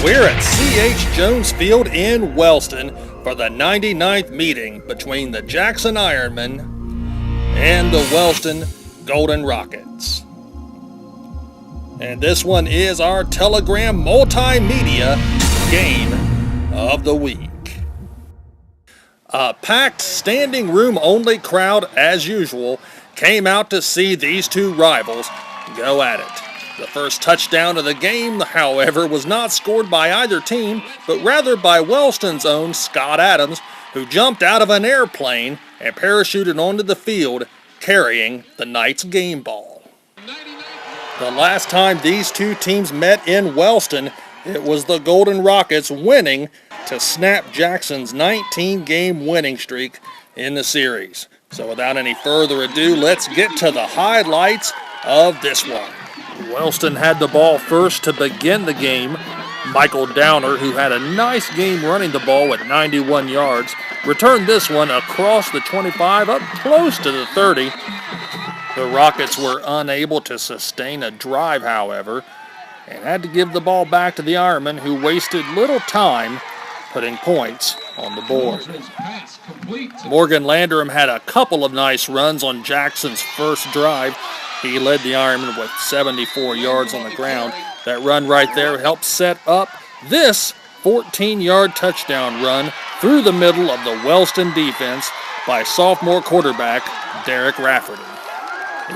We're at C.H. Jones Field in Wellston for the 99th meeting between the Jackson Ironmen and the Wellston Golden Rockets. And this one is our Telegram Multimedia Game of the Week. A packed standing room only crowd, as usual, came out to see these two rivals go at it. The first touchdown of the game, however, was not scored by either team, but rather by Wellston's own Scott Adams, who jumped out of an airplane and parachuted onto the field carrying the Knights game ball. The last time these two teams met in Wellston, it was the Golden Rockets winning to snap Jackson's 19-game winning streak in the series. So without any further ado, let's get to the highlights of this one. Wellston had the ball first to begin the game. Michael Downer, who had a nice game running the ball with 91 yards, returned this one across the 25 up close to the 30. The Rockets were unable to sustain a drive, however, and had to give the ball back to the Ironmen, who wasted little time putting points on the board. Morgan Landrum had a couple of nice runs on Jackson's first drive. He led the Ironmen with 74 yards on the ground. That run right there helped set up this 14-yard touchdown run through the middle of the Wellston defense by sophomore quarterback Derek Rafferty.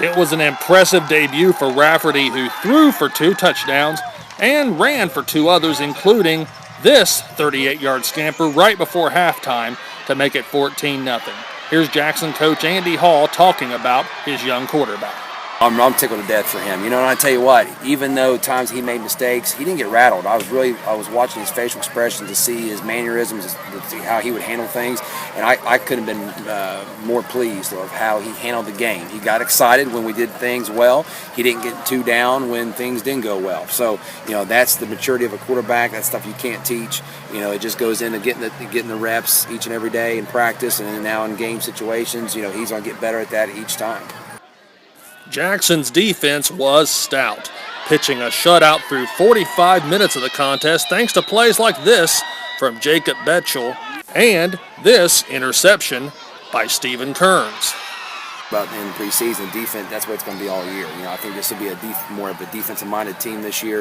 It was an impressive debut for Rafferty, who threw for 2 touchdowns and ran for 2 others, including this 38-yard scamper right before halftime to make it 14-0. Here's Jackson coach Andy Hall talking about his young quarterback. I'm tickled to death for him. You know, and I tell you what, even though times he made mistakes, he didn't get rattled. I was watching his facial expressions to see his mannerisms, to see how he would handle things, and I couldn't have been more pleased of how he handled the game. He got excited when we did things well. He didn't get too down when things didn't go well. So, you know, that's the maturity of a quarterback. That's stuff you can't teach. You know, it just goes into getting the reps each and every day in practice, and now in game situations, you know, he's going to get better at that each time. Jackson's defense was stout, pitching a shutout through 45 minutes of the contest thanks to plays like this from Jacob Betchel and this interception by Stephen Kearns. But in preseason defense, that's what it's going to be all year. You know, I think this will be more of a defensive-minded team this year,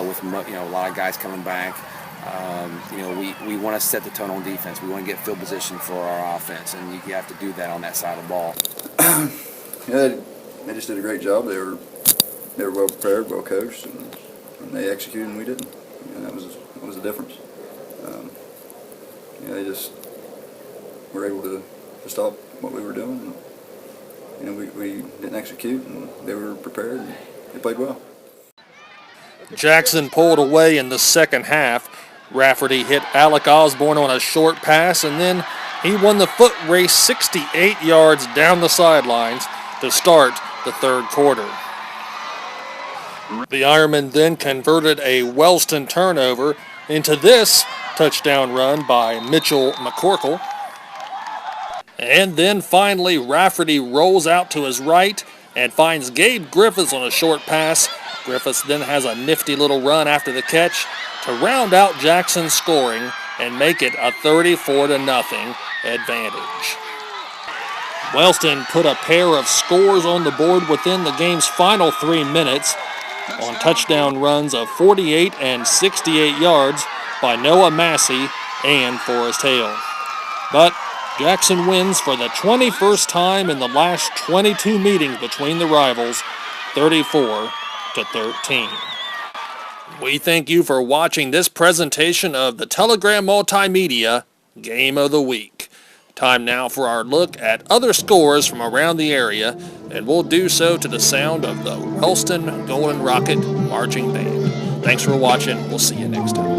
with a lot of guys coming back. You know, we want to set the tone on defense. We want to get field position for our offense, and you have to do that on that side of the ball. They just did a great job. They were well prepared, well coached, and they executed, and we didn't. And that was the difference. They just were able to stop what we were doing. And, we didn't execute, and they were prepared, and they played well. Jackson pulled away in the second half. Rafferty hit Alec Osborne on a short pass, and then he won the foot race 68 yards down the sidelines to start the third quarter. The Ironmen then converted a Wellston turnover into this touchdown run by Mitchell McCorkle. And then finally Rafferty rolls out to his right and finds Gabe Griffiths on a short pass. Griffiths then has a nifty little run after the catch to round out Jackson's scoring and make it a 34-0 advantage. Wellston put a pair of scores on the board within the game's final 3 minutes on touchdown runs of 48 and 68 yards by Noah Massey and Forrest Hale. But Jackson wins for the 21st time in the last 22 meetings between the rivals, 34-13. We thank you for watching this presentation of the Telegram Multimedia Game of the Week. Time now for our look at other scores from around the area, and we'll do so to the sound of the Wellston Golden Rocket Marching Band. Thanks for watching. We'll see you next time.